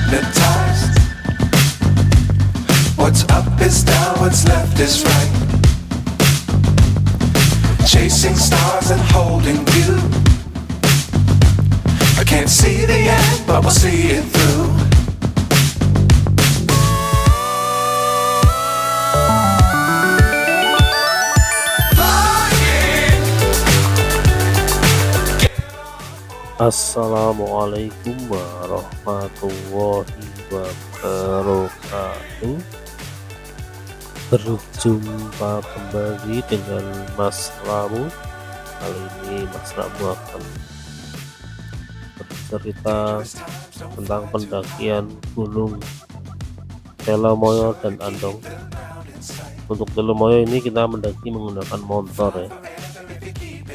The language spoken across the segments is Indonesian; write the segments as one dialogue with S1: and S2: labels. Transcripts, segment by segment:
S1: hypnotized. What's up is down, what's left is right. Chasing stars and holding you. I can't see the end, but we'll see it through.
S2: Assalamualaikum warahmatullahi wabarakatuh. Berjumpa kembali dengan Mas Ramu. Kali ini Mas Ramu akan bercerita tentang pendakian Gunung Telomoyo dan Andong. Untuk Telomoyo ini kita mendaki menggunakan motor ya.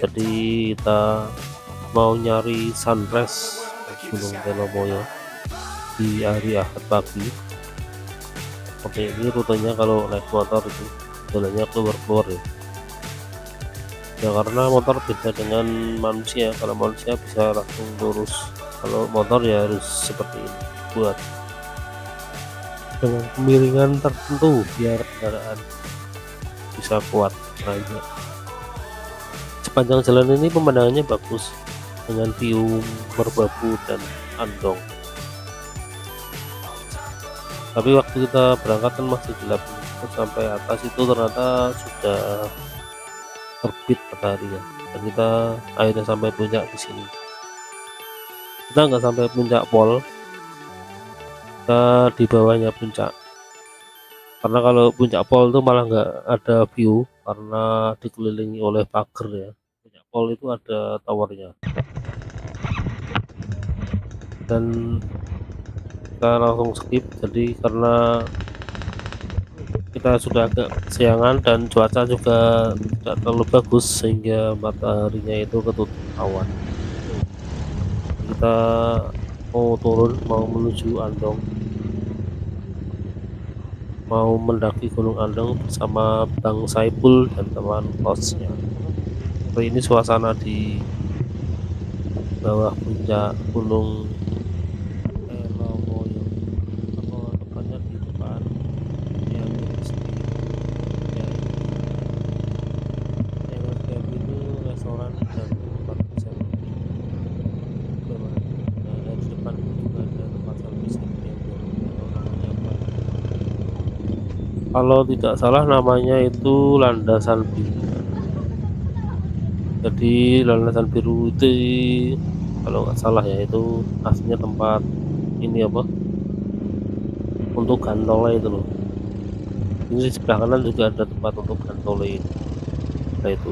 S2: Jadi kita mau nyari sunrise Gunung Telomoyo di hari Ahad pagi. Oke, ini rutenya kalau naik motor itu jalannya keluar ya. Ya karena motor beda dengan manusia. Kalau manusia bisa langsung lurus, kalau motor ya harus seperti ini, buat dengan kemiringan tertentu biar kendaraan bisa kuat naiknya. Sepanjang jalan ini pemandangannya bagus dengan view Merbabu dan Andong. Tapi waktu kita berangkat kan masih gelap, sampai atas itu ternyata sudah terbit mataharinya, dan kita akhirnya sampai puncak di sini. Kita nggak sampai puncak pol, kita di bawahnya puncak, karena kalau puncak pol itu malah nggak ada view karena dikelilingi oleh pagar ya. Puncak pol itu ada towernya, dan kita langsung skip. Jadi karena kita sudah agak kesiangan dan cuaca juga tidak terlalu bagus sehingga mataharinya itu ketutup awan, kita mau turun, mau menuju Andong, mau mendaki Gunung Andong bersama Bang Saipul dan teman kosnya. Ini suasana di bawah puncak Gunung Telomoyo, atau tepatnya di depan yang itu restoran dan tempat wisata. Nah, di depan itu juga ada tempat servis yang baru, namanya apa? Kalau tidak salah namanya itu Landasan Biru. Jadi Landasan Biru itu kalau nggak salah ya, itu aslinya tempat ini apa, untuk gantole itu loh. Ini di sebelah kanan juga ada tempat untuk gantole itu. Nah itu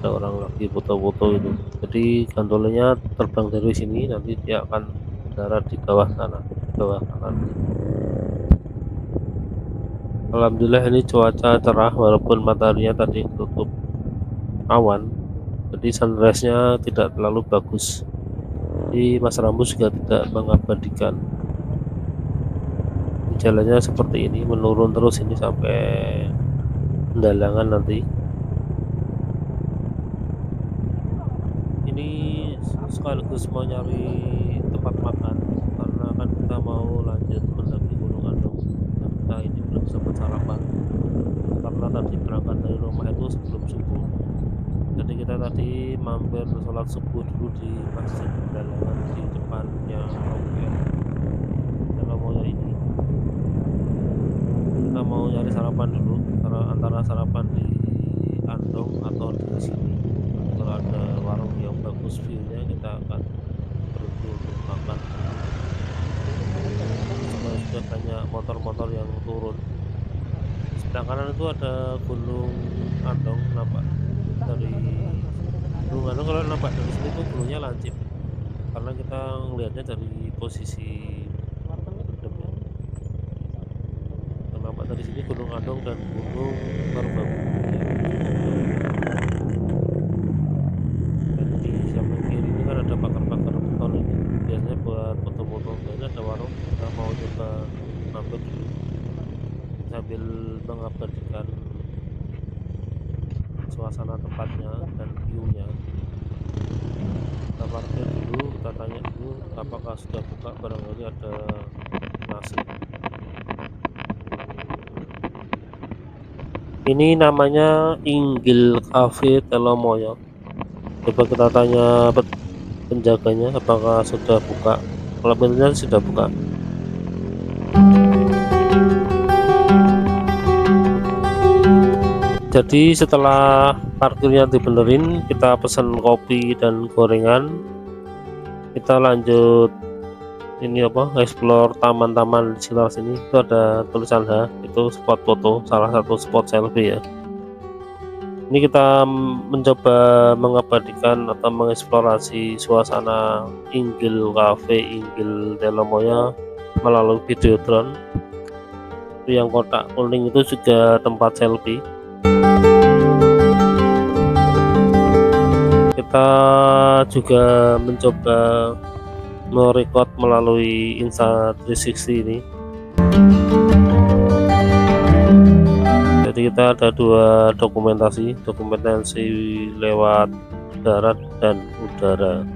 S2: ada orang lagi foto-foto itu. Jadi gantolenya terbang dari sini, nanti dia akan mendarat di bawah sana, bawah kanan. Alhamdulillah ini cuaca cerah walaupun mataharinya tadi tutup awan, jadi sunrise-nya tidak terlalu bagus. Jadi Mas Rambu juga tidak mengabadikan. Jalannya seperti ini, menurun terus ini sampai Pendalangan nanti. Ini sekaligus mau nyari tempat makan karena kan kita mau lanjut mendaki Gunung Andong, dan kita ini belum sempat sarapan karena tadi berangkat dari rumah itu sebelum subuh. Jadi kita tadi mampir sholat subuh dulu di Masjid Pendalangan di depannya Telomoyo ini. Kita mau nyari sarapan dulu, antara sarapan di Andong atau di sini. Kalau ada warung yang bagus view-nya, kita akan berhenti untuk makan. Sudah banyak motor-motor yang turun. Sebelah kanan itu ada Gunung Andong, nampak dari Gunung Andong. Kalau nampak dari sini tuh gunungnya lancip, karena kita ngelihatnya dari posisi mendem. Nampak dari sini Gunung Andong dan Gunung Merbabu. Dan di samping kiri ini kan ada bakar-bakar beton ini, biasanya buat foto-foto. Ini ada warung, kita mau coba mampir dulu sambil mengabadikan suasana tempatnya dan view-nya. Kita parkir dulu, kita kita tanya dulu apakah sudah buka, barangkali ada nasi. Ini namanya Inggil Cafe Telomoyo. Coba kita tanya penjaganya apakah sudah buka. Kalau benar sudah buka. Jadi setelah parkirnya dibenerin, kita pesan kopi dan gorengan. Kita lanjut ini explore taman-taman di sekitar sini. Itu ada tulisan H, itu spot foto, salah satu spot selfie ya. Ini kita mencoba mengabadikan atau mengeksplorasi suasana Inggil Cafe Inggil Telomoyo melalui video drone. Itu yang kotak kuning itu juga tempat selfie. Kita juga mencoba merecord melalui Insta360 ini. Jadi kita ada dua dokumentasi lewat darat dan udara.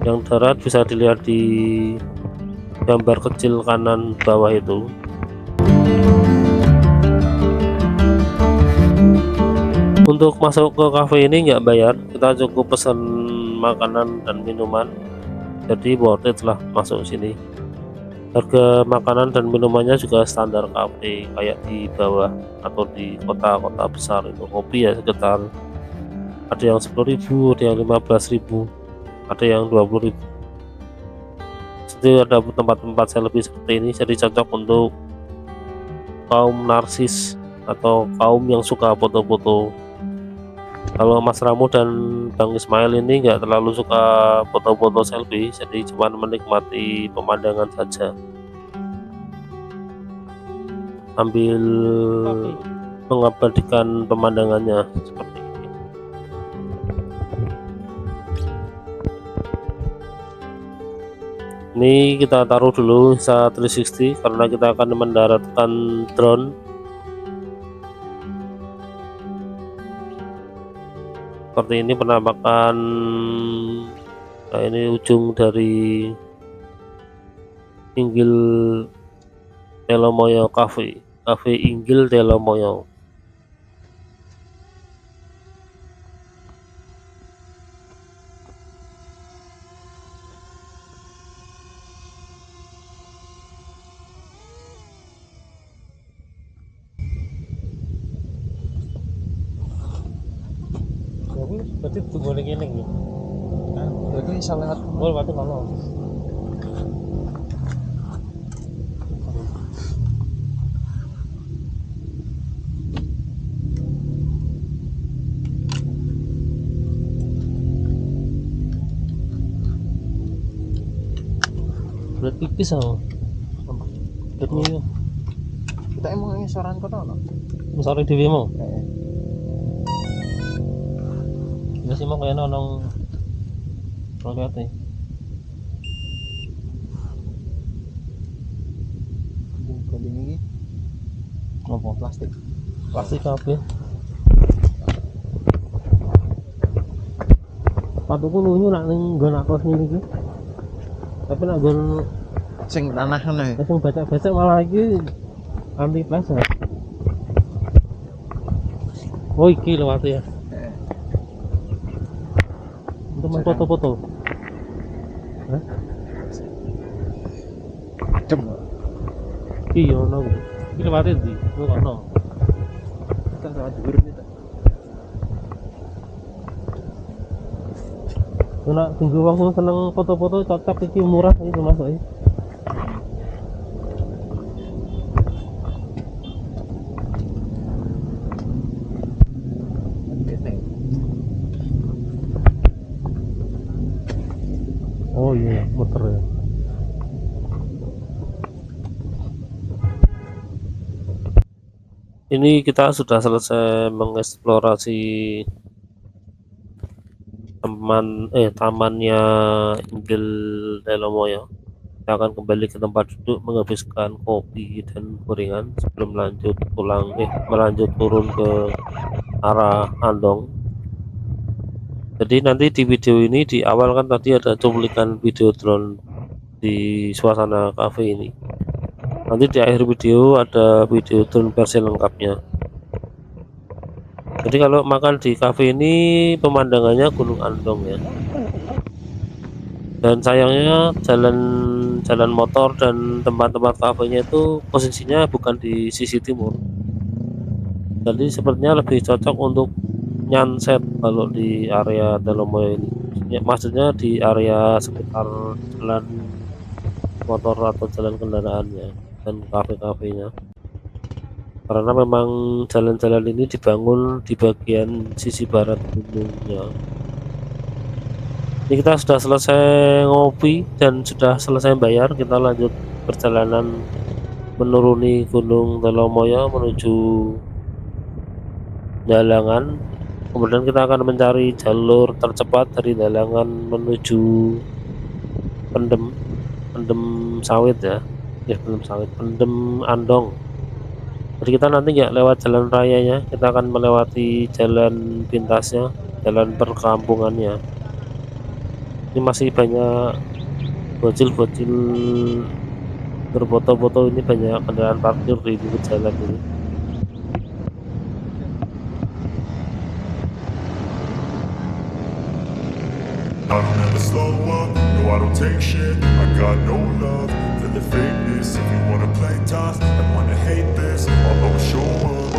S2: Yang darat bisa dilihat di gambar kecil kanan bawah itu. Untuk masuk ke cafe ini nggak bayar, kita cukup pesan makanan dan minuman, jadi worth it lah masuk sini. Harga makanan dan minumannya juga standar cafe kayak di bawah atau di kota-kota besar itu. Kopi ya sekitar ada yang 10.000, ada yang 15.000, ada yang 20.000. Jadi ada tempat-tempat selfie seperti ini, jadi cocok untuk kaum narsis atau kaum yang suka foto-foto. Kalau Mas Ramu dan Bang Ismail ini nggak terlalu suka foto-foto selfie, jadi cuma menikmati pemandangan saja sambil mengabadikan pemandangannya seperti ini. Ini kita taruh dulu Insta360 karena kita akan mendaratkan drone. Seperti ini penampakan. Nah, ini ujung dari Inggil Telomoyo Cafe Inggil Telomoyo. Berarti tunggu lagi nih.
S3: Jadi bisa lewat.
S2: Oh, berarti kalau berat pipis sama. Berat nih.
S3: Kita emang ngisoran kono no.
S2: Misale dhewe mau.
S3: Heeh.
S2: Ya sih mau kayaknya nong lihat nih.
S3: Koding ini
S2: Apa?
S3: plastik.
S2: Plastik kabeh. Sepatuku lunyu nak ning nggon aku sendiri iki. Tapi nak nggon
S3: Sing tanah ngono ya.
S2: sing becek-becek malah iki anti pleset. Oh iki lewat ya.
S3: Heeh.
S2: Untuk foto-foto. Hah?
S3: Dem.
S2: Iya ono. Iki lewat ndi? Ku ono.
S3: Kita lewat dhuwur kita.
S2: Nek tunggu wong seneng foto-foto cocok iki murah iki termasuk iki. Oh iya, muter ya. Ini kita sudah selesai mengeksplorasi tamannya Inggil Telomoyo. Kita akan kembali ke tempat duduk menghabiskan kopi dan gorengan sebelum melanjut turun ke arah Andong. Jadi nanti di video ini di awal kan tadi ada cuplikan video drone di suasana cafe ini. Nanti di akhir video ada video drone versi lengkapnya. Jadi kalau makan di cafe ini pemandangannya Gunung Andong ya. Dan sayangnya jalan motor dan tempat-tempat kafenya itu posisinya bukan di sisi timur. Jadi sepertinya lebih cocok untuk nyanset kalau di area Telomoyo ini. Ya, maksudnya di area sekitar jalan motor atau jalan kendaraannya dan kafe-kafenya. Karena memang jalan-jalan ini dibangun di bagian sisi barat gunungnya. Ini kita sudah selesai ngopi dan sudah selesai bayar. Kita lanjut perjalanan menuruni Gunung Telomoyo menuju Dalangan. Kemudian kita akan mencari jalur tercepat dari Dalangan menuju Pendem Sawit ya. Pendem Andong. Jadi kita nanti nggak lewat jalan rayanya, kita akan melewati jalan pintasnya, jalan perkampungannya. Ini masih banyak bocil-bocil berfoto-foto, ini banyak kendaraan parkir di pinggir jalan ini.
S4: I don't ever slow up, no I don't take shit. I got no love for the fakeness. If you wanna play tough and wanna hate this, I'll always show up.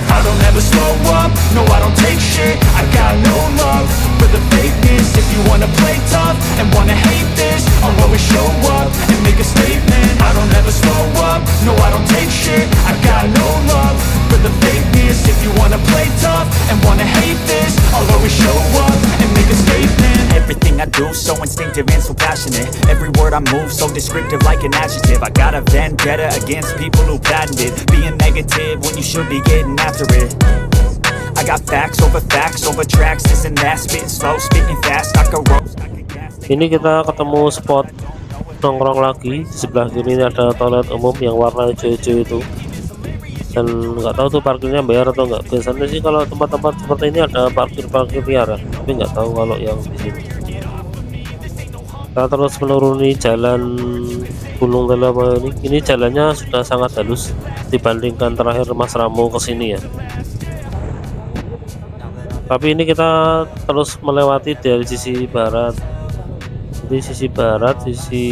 S1: I don't ever slow up, no I don't take shit. I got no love for the fakeness. If you wanna play tough and wanna hate this, I'll always show up and make a statement. I don't ever slow up, no I don't take shit. I got no love for the fakeness. If you wanna play tough and wanna hate this, I'll always show up and make a statement.
S5: Everything I do so instinctive and so passionate. Every word I move so descriptive like an adjective. I got a vendetta against people who patented being negative when you should be getting after it. I got facts over tracks, this and that. Spitting slow, spitting fast, I can roast, I can gas.
S2: Ini kita ketemu spot nongkrong lagi. Di sebelah kiri ini ada toilet umum yang warna hijau-hijau itu. Dan nggak tahu tuh parkirnya bayar atau nggak. Biasanya sih kalau tempat-tempat seperti ini ada parkir liar ya, tapi nggak tahu kalau yang di sini. Kita terus menuruni jalan Gunung Telomoyo ini. Ini jalannya sudah sangat halus dibandingkan terakhir Mas Ramo kesini ya. Tapi ini kita terus melewati dari sisi barat. Jadi sisi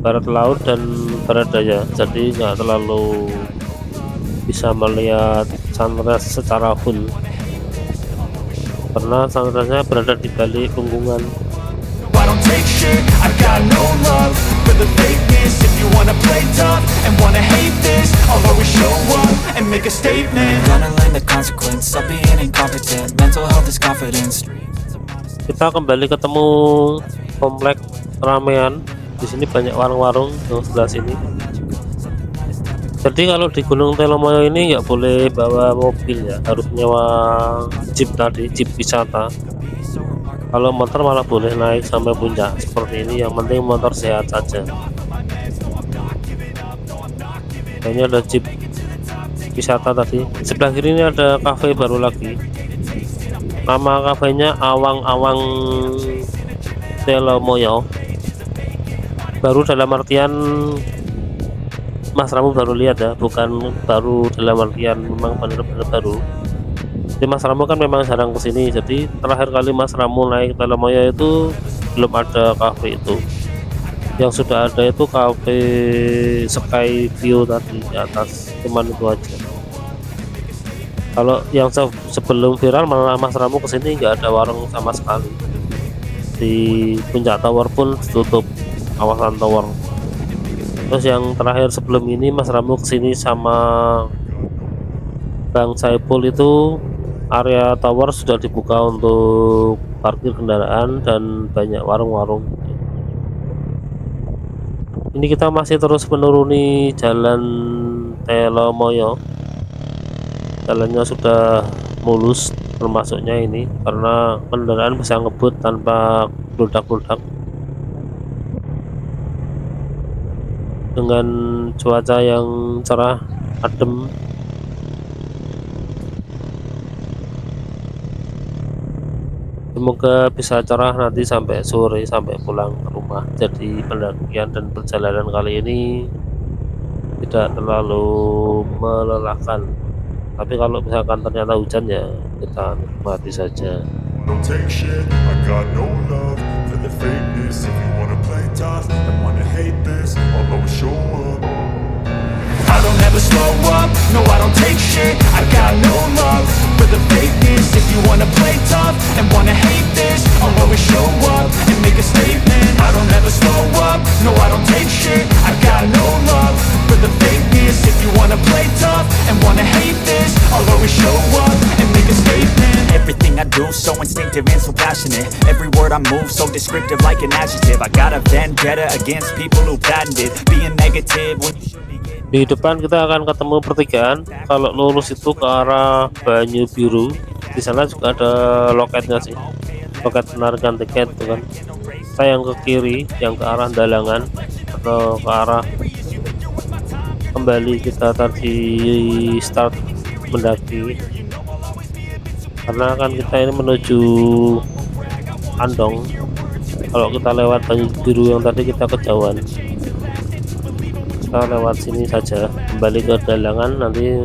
S2: barat laut dan barat daya, jadi nggak terlalu bisa melihat sunrise secara full karena sunrise-nya berada di balik punggungan.
S1: I don't take shit, I got no love for the fakeness. If you wanna play tough and wanna hate this, I'll always show up and make a statement.
S5: Gonna learn the consequence of being incompetent. Mental health is confidence.
S2: Kita kembali ketemu komplek ramean. Di sini banyak warung-warung yang sebelah sini. Jadi kalau di Gunung Telomoyo ini nggak boleh bawa mobil ya, harus nyewa jeep tadi, jeep wisata. Kalau motor malah boleh naik sampai puncak seperti ini, yang penting motor sehat saja. Ini ada jeep wisata tadi. Sebelah kiri ini ada cafe baru lagi. Nama kafenya Awang-Awang Telomoyo. Baru dalam artian Mas Ramu baru lihat ya, bukan baru dalam artian memang benar-benar baru. Jadi Mas Ramu kan memang jarang kesini. Jadi terakhir kali Mas Ramu naik Telomoyo itu belum ada cafe itu. Yang sudah ada itu cafe Sky View tadi di atas, cuman itu aja. Kalau yang sebelum viral malah Mas Ramu kesini nggak ada warung sama sekali. Di Puncak Tower pun ditutup, kawasan tower. Terus yang terakhir sebelum ini Mas Ramu kesini sama Bang Saipul, itu area tower sudah dibuka untuk parkir kendaraan dan banyak warung-warung. Ini kita masih terus menuruni jalan Telomoyo. Jalannya sudah mulus termasuknya ini, karena kendaraan bisa ngebut tanpa bludak-bludak. Dengan cuaca yang cerah, adem. Semoga bisa cerah nanti sampai sore, sampai pulang ke rumah. Jadi pendakian dan perjalanan kali ini tidak terlalu melelahkan. Tapi kalau misalkan ternyata hujan ya kita nikmati saja.
S4: Don't take shit, I got no love for the fakeness. If you wanna play tough and wanna hate this, I'll always show up.
S1: I don't ever slow up, no I don't take shit. I got no love for the fakeness. If you wanna play tough and wanna hate this, I'll always show up and make a statement. I don't ever slow up, no I don't take shit. I got no love for the fakeness. If you wanna play tough and wanna hate this, I'll always show up and make a statement.
S5: Everything I do so instinctive and so passionate. Every word I move so descriptive like an adjective. I got a vendetta against people who patented being negative when you should be getting.
S2: Di depan kita akan ketemu pertigaan. Kalau lurus itu ke arah Banyu Biru. Di sana juga ada loketnya sih, loket penarikan tiket itu kan. Kita yang ke kiri, yang ke arah Dalangan atau ke arah kembali kita tadi start mendaki. Karena kan kita ini menuju Andong. Kalau kita lewat Banyu Biru yang tadi kita kejauhan. Kita lewat sini saja, kembali ke Dalangan, nanti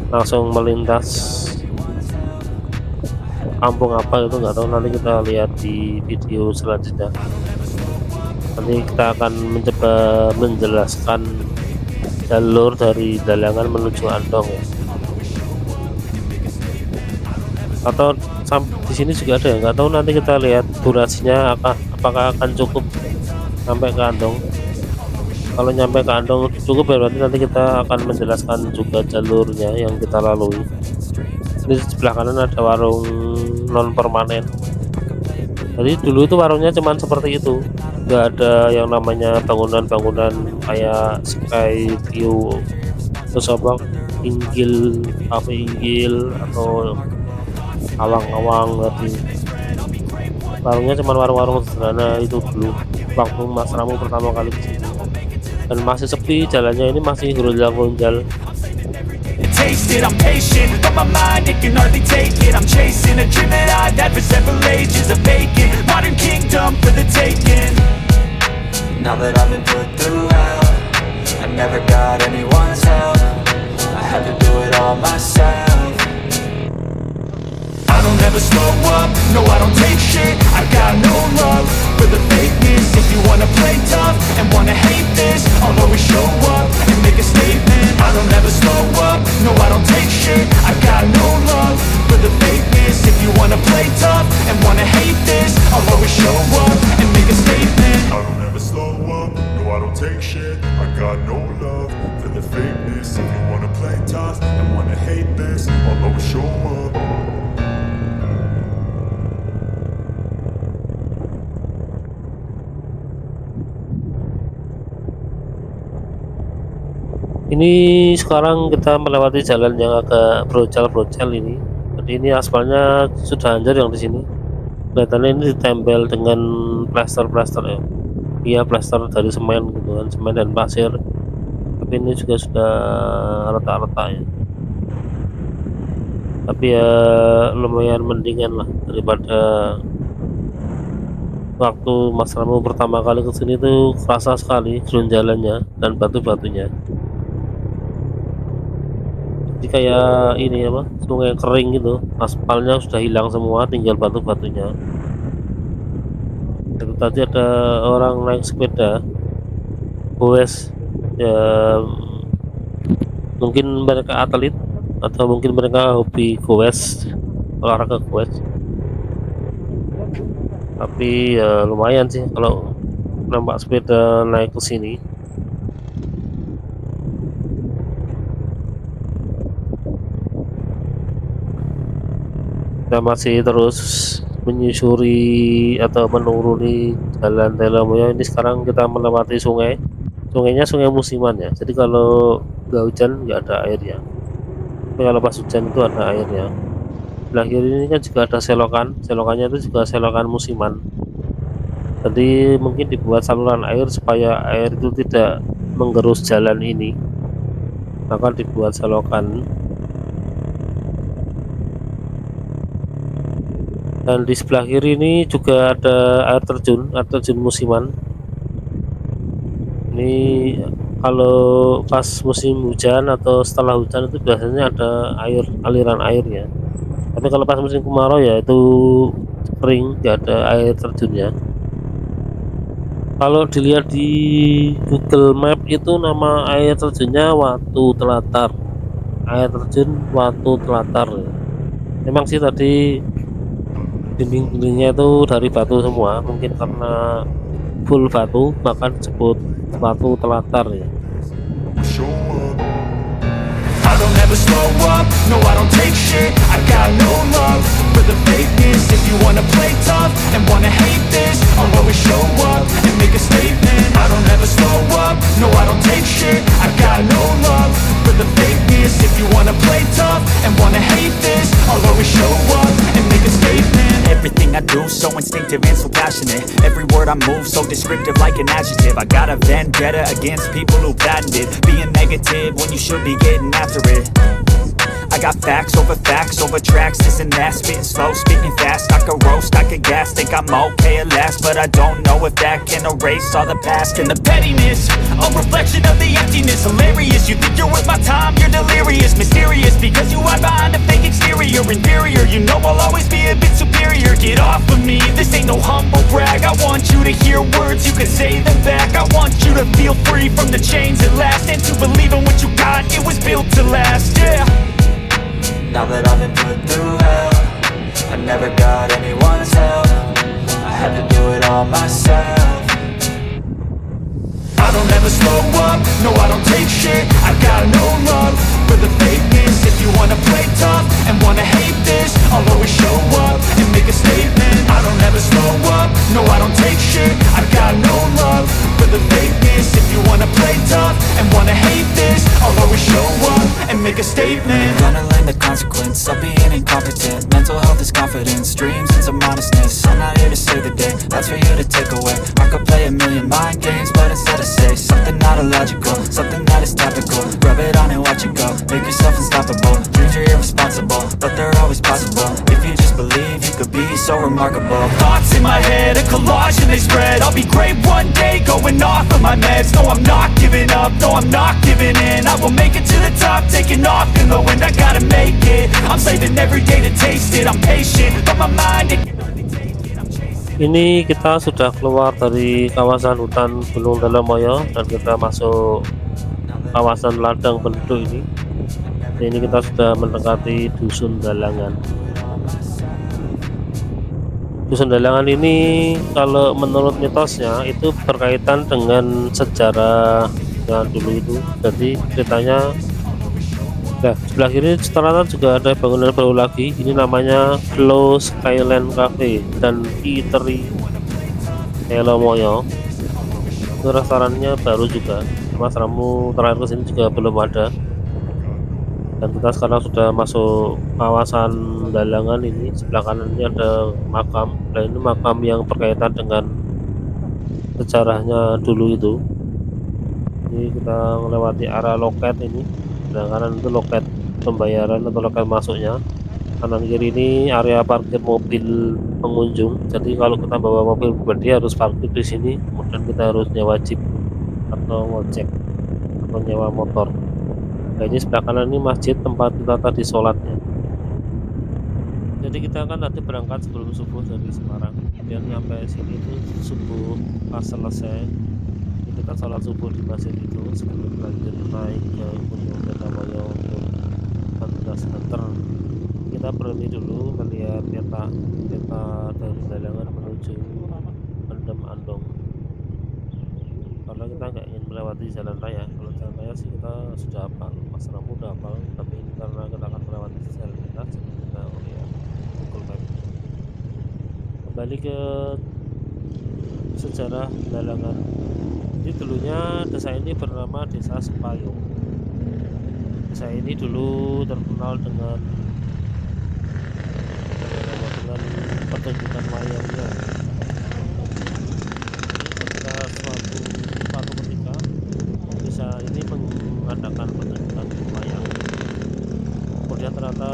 S2: langsung melintas kampung apa itu nggak tahu, nanti kita lihat di video selanjutnya. Nanti kita akan mencoba menjelaskan jalur dari Dalangan menuju Andong ya. Atau di sini juga ada ya, nggak tahu, nanti kita lihat durasinya apakah akan cukup sampai ke Andong. Kalau nyampe ke Andong cukup ya, berarti nanti kita akan menjelaskan juga jalurnya yang kita lalui. Ini di sebelah kanan ada warung non permanen. Jadi dulu itu warungnya cuman seperti itu, nggak ada yang namanya bangunan-bangunan kayak Sky View, terus apa Inggil, Cafe Inggil atau awang-awang tadi. Warungnya cuman warung-warung sederhana itu dulu waktu Mas Ramu pertama kali kesini. Dan masih sepi, jalannya ini masih gonjal-gonjal.
S1: Taste it, I'm patient, but my mind, it can hardly take it. I'm chasing a dream that I've had for several ages, a vacant modern kingdom for the taking.
S6: Now that I've been put through hell, I never got anyone's help. I had to do it all myself.
S1: I don't ever slow up, no I don't take shit. I got no love for the fakeness. If you wanna play tough and wanna hate this, I'll always show up and make a statement. I don't ever slow up, no I don't take shit. I got no love for the fakeness. If you wanna play tough and wanna hate this, I'll always show up and make a statement.
S4: I don't ever slow up, no I don't take shit. I got no love for the fakeness. If you wanna play tough and wanna hate this, I'll always show up.
S2: Ini sekarang kita melewati jalan yang agak brocel ini. Jadi ini aspalnya sudah hancur yang di sini. Kelihatannya ini ditempel dengan plester ya. Iya, plester dari semen gitu kan, semen dan pasir. Tapi ini juga sudah retak-retak ya. Tapi ya lumayan mendingan lah daripada waktu Mas Ramu pertama kali kesini tuh kerasa sekali jalannya dan batu-batunya. Jadi kayak ini apa, sungai kering gitu, aspalnya sudah hilang semua, tinggal batu-batunya. Itu tadi ada orang naik sepeda goes ya, mungkin mereka atlet atau mungkin mereka hobi goes, olahraga goes. Tapi ya lumayan sih kalau nampak sepeda naik ke sini. Kita masih terus menyusuri atau menuruni jalan Telomoyo. Ini sekarang kita melewati sungai. Sungainya sungai musiman ya. Jadi kalau nggak hujan nggak ada airnya. Tapi kalau pas hujan itu ada airnya. Sebelah kiri ini kan juga ada selokan. Selokannya itu juga selokan musiman. Jadi mungkin dibuat saluran air supaya air itu tidak menggerus jalan ini. Maka dibuat selokan. Dan di sebelah kiri ini juga ada air terjun musiman. Ini kalau pas musim hujan atau setelah hujan itu biasanya ada aliran airnya. Tapi kalau pas musim kemarau ya itu kering, tidak ada air terjunnya. Kalau dilihat di Google Map itu nama air terjunnya Watu Telatar. Air terjun Watu Telatar. Memang sih tadi dinding-dindingnya itu dari batu semua, mungkin karena full batu maka disebut Watu Telatar ya.
S4: Show up.
S1: I don't ever slow up, no I don't take shit. I got no love for the fakeness. If you wanna play tough and wanna hate this, I'll always show up and make a statement. I don't ever slow up, no I don't take shit. I got no love for the fakeness. If you wanna play tough and wanna hate this, I'll always show up and make a statement.
S5: Everything I do so instinctive and so passionate. Every word I move so descriptive like an adjective. I got a vendetta against people who patented being negative when you should be getting after it. I got facts over tracks, this and that. Spitting slow, speaking fast. I could roast, I could gas. Think I'm okay at last, but I don't know if that can erase all the past and the pettiness. A reflection of the emptiness. Hilarious, you think you're worth my time, you're delirious. Mysterious, because you hide behind a fake exterior. Inferior, you know I'll always be a bit superior. Get off of me, this ain't no humble brag. I want you to hear words, you can say them back. I want you to feel free from the chains at last, and to believe in what you got, it was built to last, yeah.
S6: Now that I've been put through hell, I never got anyone's help. I had to do it all myself.
S1: I don't ever slow up, no I don't take shit. I got no love for the fakeness. If you wanna play tough and wanna hate this, I'll always show up and make a statement. I don't ever slow up, no I don't take shit. I got no love for the fakeness. If you wanna play tough and wanna hate this, I'll always show up and make a statement.
S6: Gonna learn the consequence of being incompetent. Mental health is confidence, dreams and some honestness. I'm not here to save the day, that's for you to take away. I could play a million mind games, but instead I say something not illogical, something that is topical. Rub it on and watch it go, make yourself unstoppable. Dreams are irresponsible, but they're always possible. If you just believe, you could be so remarkable.
S1: Thoughts in my head, a collage and they spread. I'll be great one day, going off of my meds. No, I'm not giving up, no, I'm not giving in. I will make it to the top, taking off in the wind. I gotta make it, I'm saving every day to taste it. I'm patient, but my mind, it can only take it. I'm chasing.
S2: Ini kita sudah keluar dari kawasan hutan Gunung Dalamoyo dan kita masuk kawasan ladang penduduk ini. Ini kita sudah mendekati Dusun Dalangan. Dusun Dalangan ini kalau menurut mitosnya itu berkaitan dengan sejarah yang dulu itu. Jadi ceritanya, nah sebelah kiri ternyata juga ada bangunan baru lagi. Ini namanya Flow Skyline Cafe dan Eatery Dalamoyo. Itu restorannya baru juga. Mas Ramu terakhir kesini juga belum ada. Dan kita sekarang sudah masuk kawasan Dalangan ini. Sebelah kanan ini ada makam. Nah ini makam yang berkaitan dengan sejarahnya dulu itu. Ini kita melewati area loket ini. Sebelah kanan itu loket pembayaran atau loket masuknya. Kanan kiri ini area parkir mobil pengunjung. Jadi kalau kita bawa mobil pribadi harus parkir di sini. Kemudian kita harus nyewa jeep atau ngojek atau nyewa motor. Nah ini sebelah kanan ini masjid tempat kita tadi sholatnya. Jadi kita kan tadi berangkat sebelum subuh dari Semarang, kemudian nyampe sini itu subuh pas selesai kita sholat subuh di masjid itu sebelum lanjut naik ke Gunung Dalamoyo untuk 14 meter. Kita berhenti dulu melihat peta dari Dalangan menuju Pendem Andong. Karena kita nggak ingin melewati jalan raya. Kalau jalan raya sih kita sudah hafal, Mas Ramu udah hafal, tapi ini karena kita akan melewati jalan lintas, jadi kita lihat Google Map. Kembali ke sejarah Dalangan. Jadi dulunya desa ini bernama Desa Sepayung. Desa ini dulu terkenal dengan pertunjukan wayangnya. Suatu ketika desa ini mengadakan pertunjukan wayang, kemudian ternyata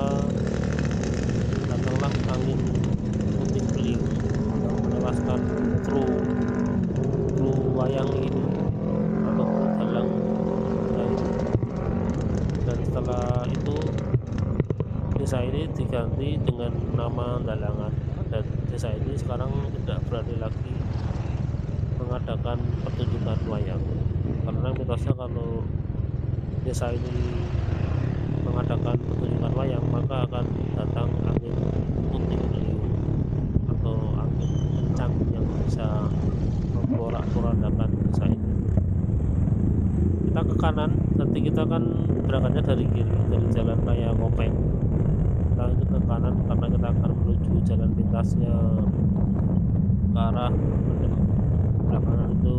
S2: datanglah angin desa ini diganti dengan nama Dalangan, dan desa ini sekarang tidak berani lagi mengadakan pertunjukan wayang, karena mitosnya kalau desa ini mengadakan pertunjukan wayang maka akan datang angin puting beliung atau angin kencang yang bisa memporak-porandakan desa ini. Kita ke kanan, nanti kita kan berangkatnya dari kiri, dari jalan raya Kopeng. Kita itu ke kanan karena kita akan menuju jalan pintasnya ke arah Mendem. Belakangan itu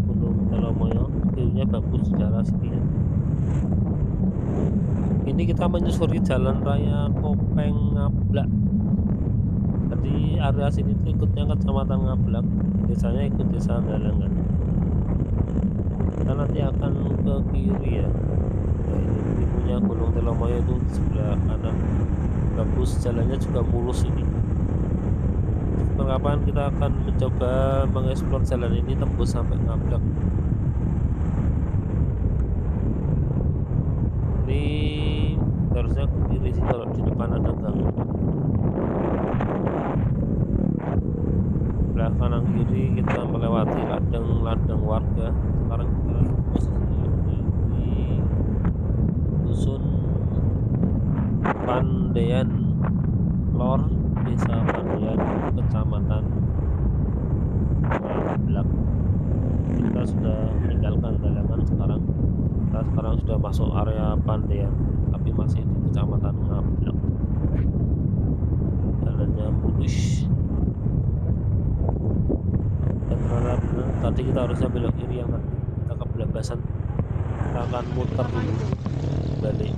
S2: Gunung Telomoyo, view-nya bagus di daerah sini ya. Ini kita menyusuri jalan raya Kopeng Ngablak. Jadi area sini itu ikutnya Kecamatan Ngablak, desanya ikut desa Dalangan. Kita nanti akan ke kiri ya. Nah, ini punya Gunung Telomoyo itu di sebelah kanan, bagus, jalannya juga mulus ini. Kapan kita akan mencoba mengeksplor jalan ini tembus sampai Ngablak. Ini harusnya ke kiri sih, kalau di depan ada gang. Sebelah kanan kiri kita melewati ladang-ladang warga. Sekarang kita posisinya di dusun Pandean Lor, desa Pandean, kecamatan Ngablak. Kita sudah meninggalkan Dalangan sekarang. Kita sekarang sudah masuk area Pandean, tapi masih di kecamatan Ngablak. Jalannya mulus. Dan ternyata benar, tadi kita harusnya belok kiri, yang tadi kita kebelabasan. Kita akan muter dulu balik.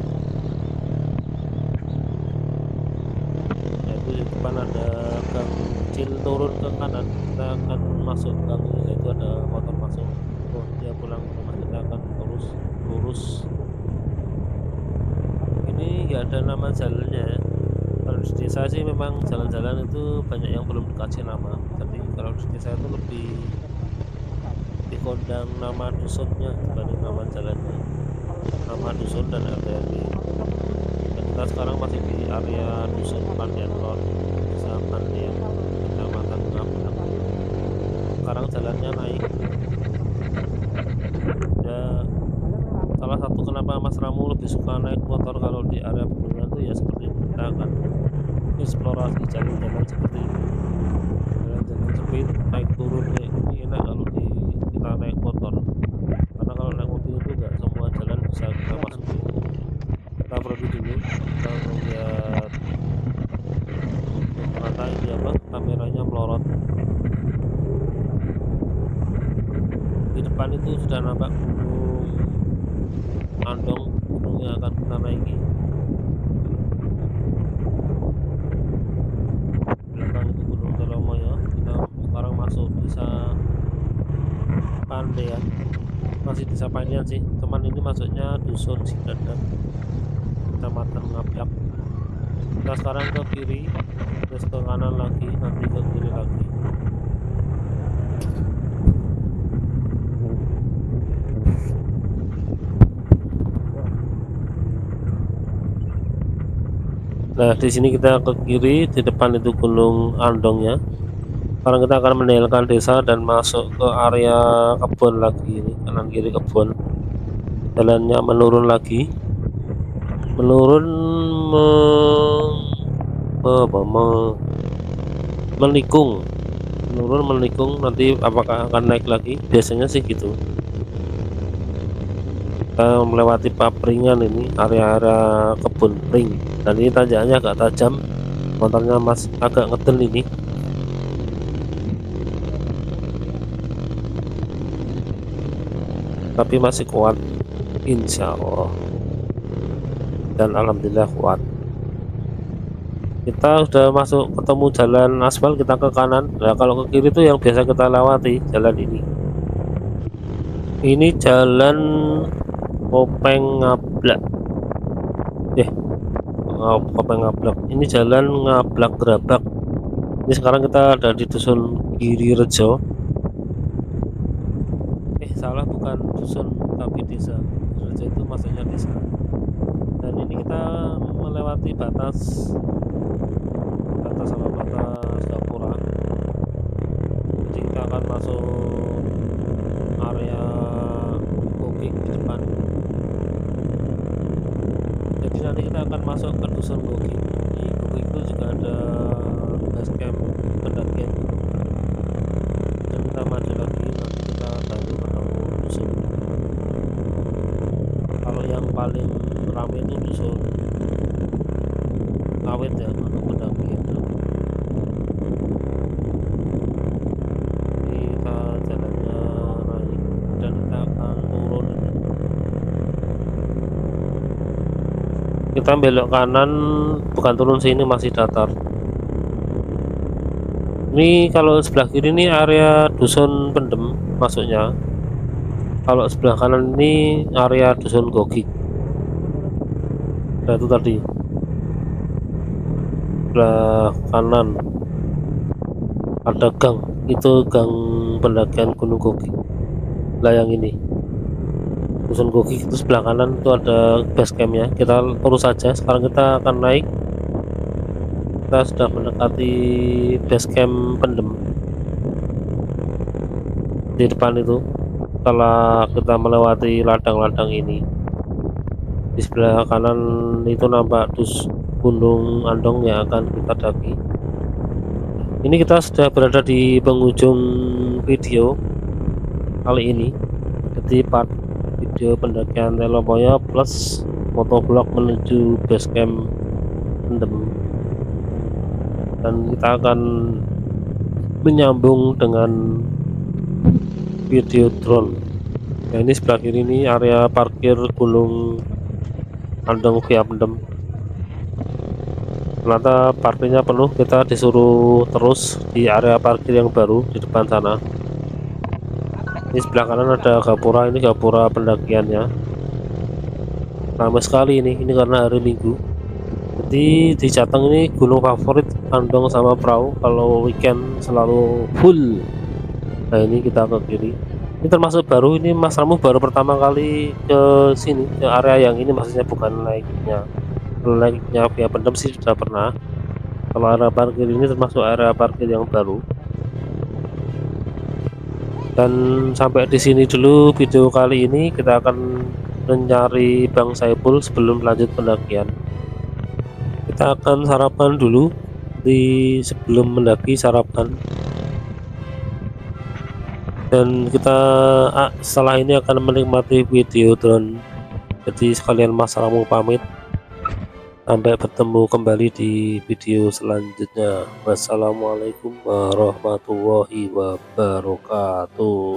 S2: Yaitu di depan ada gang kecil, turun ke kanan kita akan masuk gang ini, yaitu ada motor masuk. Oh, dia pulang ke rumah, kita akan lurus. Ini nggak ada nama jalannya ya. Kalau di desa sih memang jalan-jalan itu banyak yang belum dikasih nama. Jadi kalau di desa itu lebih dikondang nama dusunnya dibanding nama jalannya. Nama dusun dan RT. Dan kita sekarang masih di area dusun Pandean Lor, desa Pandean, kecamatan Ngablak. Sekarang jalannya naik. Ya, salah satu kenapa Mas Ramu lebih suka naik motor kalau di area pegunungan itu ya seperti ini. Kita akan eksplorasi jalan-jalan seperti ini, jalan-jalan sempit, naik turun kayak ini enak kalau kita naik motor, karena kalau naik mobil itu nggak semua jalan bisa kita masuki. Kita berhenti dulu, kita melihat ternyata ini apa, kameranya melorot. Di depan itu sudah nampak Gunung Andong, gunung yang akan kita naiki. Belakang itu Gunung Telomoyo. Kita sekarang masuk desa Pandean, masih desa Pandean sih, teman ini masuknya dusun Sidadap, kecamatan Ngablak. Kita sekarang ke kiri, terus ke kanan lagi, nanti ke kiri lagi. Nah, di sini kita ke kiri, di depan itu Gunung Andongnya. Sekarang kita akan meninggalkan desa dan masuk ke area kebun lagi. Ini kanan kiri kebun. Jalannya menurun lagi. Menurun menikung. Menurun menikung, nanti apakah akan naik lagi? Biasanya sih gitu. Kita melewati papringan ini, area-area kebun pring, dan ini tanjakannya agak tajam, motornya agak ngeden ini. Tapi masih kuat, insya Allah, dan alhamdulillah kuat. Kita sudah masuk, ketemu jalan aspal, kita ke kanan. Nah, kalau ke kiri itu yang biasa kita lewati, jalan ini. Ini jalan Kopeng Ngablak. Kopeng Ngablak. Ini jalan Ngablak Gerabak. Ini sekarang kita ada di dusun Giri Rejo. Salah, bukan dusun tapi desa. Rejo itu maksudnya desa. Dan ini kita melewati batas sama batas gapura, jadi kita akan masuk area Gokik di depan. Jadi nanti kita akan masuk ke dusun Gokik. Di Gokik itu juga ada base camp pendakian, dan kita maju lagi nanti kita baru ketemu dusun. Kalau yang paling ramai itu dusun Kawit ya untuk pendakian. Ini kita jalannya naik dan kita akan turun. Kita belok kanan, bukan turun sini, masih datar. Ini kalau sebelah kiri ini area dusun Pendem masuknya. Kalau sebelah kanan ini area dusun Gokik. Nah itu tadi sebelah kanan ada gang, itu gang pendakian Gunung Gokik. Lah yang ini dusun Gokik itu sebelah kanan itu ada base campnya. Kita terus saja, sekarang kita akan naik. Kita sudah mendekati base camp Pendem di depan itu. Setelah kita melewati ladang-ladang ini, di sebelah kanan itu nampak Gunung Andong yang akan kita daki. Ini kita sudah berada di penghujung video kali ini, jadi part video pendakian Telomoyo plus motovlog menuju base camp Pendem, dan kita akan menyambung dengan video drone. Nah ini sebelah kiri ini area parkir Gunung Andong via Pendem. Ternyata parkirnya penuh, kita disuruh terus di area parkir yang baru di depan sana. Ini sebelah kanan ada gapura, ini gapura pendakiannya. Ramai sekali ini karena hari Minggu. Jadi di Jateng ini gunung favorit Andong sama perahu, kalau weekend selalu full. Nah ini kita ke kiri, ini termasuk baru, ini Mas Ramu baru pertama kali ke sini, ke area yang ini, maksudnya bukan naiknya via Pendem sih sudah pernah. Kalau area parkir ini termasuk area parkir yang baru. Dan sampai di sini dulu video kali ini, kita akan mencari Bang Saiful sebelum lanjut pendakian. Kita akan sarapan dulu, sebelum mendaki sarapan. Dan kita setelah ini akan menikmati video drone. Jadi sekalian Mas Ramu pamit, sampai bertemu kembali di video selanjutnya. Wassalamualaikum warahmatullahi wabarakatuh.